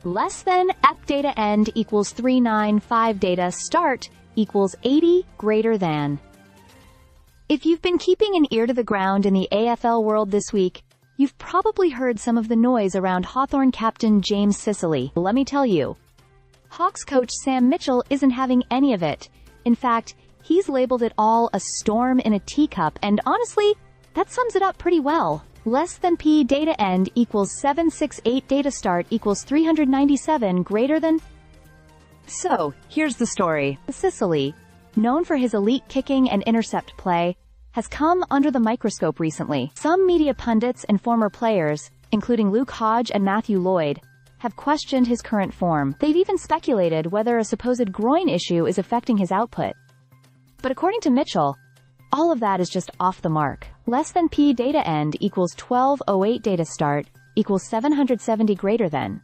less than F data end equals 395 data start equals 80 greater than. If you've been keeping an ear to the ground in the AFL world this week, you've probably heard some of the noise around Hawthorn captain James Sicily. Let me tell you, Hawks coach Sam Mitchell isn't having any of it. In fact, he's labeled it all a storm in a teacup, and honestly, that sums it up pretty well. Less than P data end equals 768 data start equals 397 greater than. So, here's the story. Sicily, known for his elite kicking and intercept play, has come under the microscope recently. Some media pundits and former players, including Luke Hodge and Matthew Lloyd, have questioned his current form. They've even speculated whether a supposed groin issue is affecting his output. But according to Mitchell, all of that is just off the mark. Less than P data end equals 1208 data start equals 770 greater than.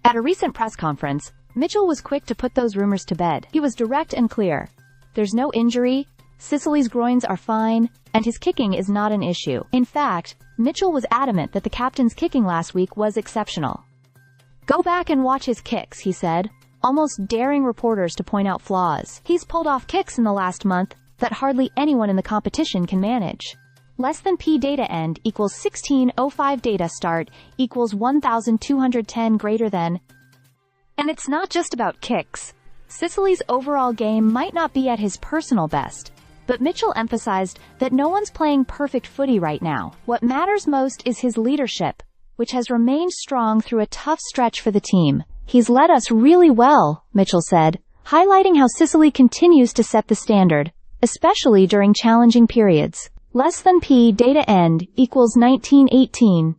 At a recent press conference, Mitchell was quick to put those rumors to bed. He was direct and clear. There's no injury, Sicily's groins are fine, and his kicking is not an issue. In fact, Mitchell was adamant that the captain's kicking last week was exceptional. Go back and watch his kicks, he said, almost daring reporters to point out flaws. He's pulled off kicks in the last month that hardly anyone in the competition can manage. Less than P data end equals 1605 data start equals 1210 greater than. And it's not just about kicks. Sicily's overall game might not be at his personal best, but Mitchell emphasized that no one's playing perfect footy right now. What matters most is his leadership, which has remained strong through a tough stretch for the team. He's led us really well, Mitchell said, highlighting how Sicily continues to set the standard, especially during challenging periods. Less than P data end equals 1918.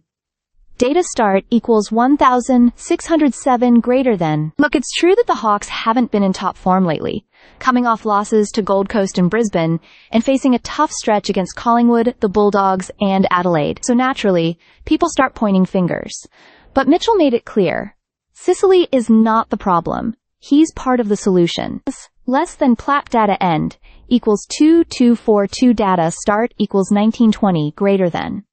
Data start equals 1607 greater than. Look, it's true that the Hawks haven't been in top form lately, coming off losses to Gold Coast and Brisbane, and facing a tough stretch against Collingwood, the Bulldogs, and Adelaide. So naturally, people start pointing fingers. But Mitchell made it clear, Sicily is not the problem. He's part of the solution. Less than Plat data end equals 2242 data start equals 1920 greater than.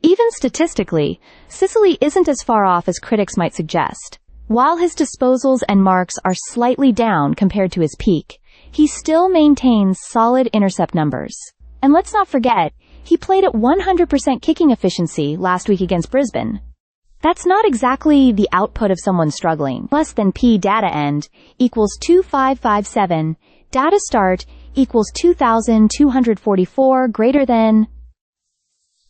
Even statistically, Sicily isn't as far off as critics might suggest. While his disposals and marks are slightly down compared to his peak, he still maintains solid intercept numbers. And let's not forget, he played at 100% kicking efficiency last week against Brisbane. That's not exactly the output of someone struggling. Less than P data end equals 2557, data start equals 2244 greater than.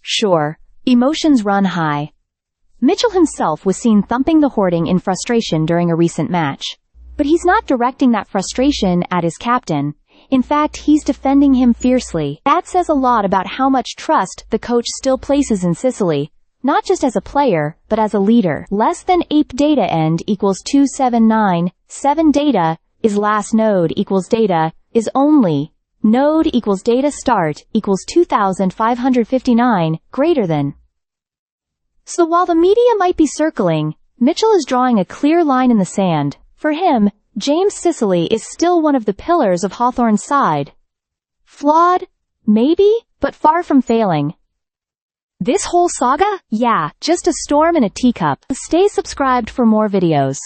Sure, emotions run high. Mitchell himself was seen thumping the hoarding in frustration during a recent match. But he's not directing that frustration at his captain. In fact, he's defending him fiercely. That says a lot about how much trust the coach still places in Sicily, not just as a player, but as a leader. Less than ape data end equals 279, 7 data is last node equals data is only node equals data start equals 2559 greater than. So while the media might be circling, Mitchell is drawing a clear line in the sand. For him, James Sicily is still one of the pillars of Hawthorn's side. Flawed? Maybe, but far from failing. This whole saga? Yeah, just a storm in a teacup. Stay subscribed for more videos.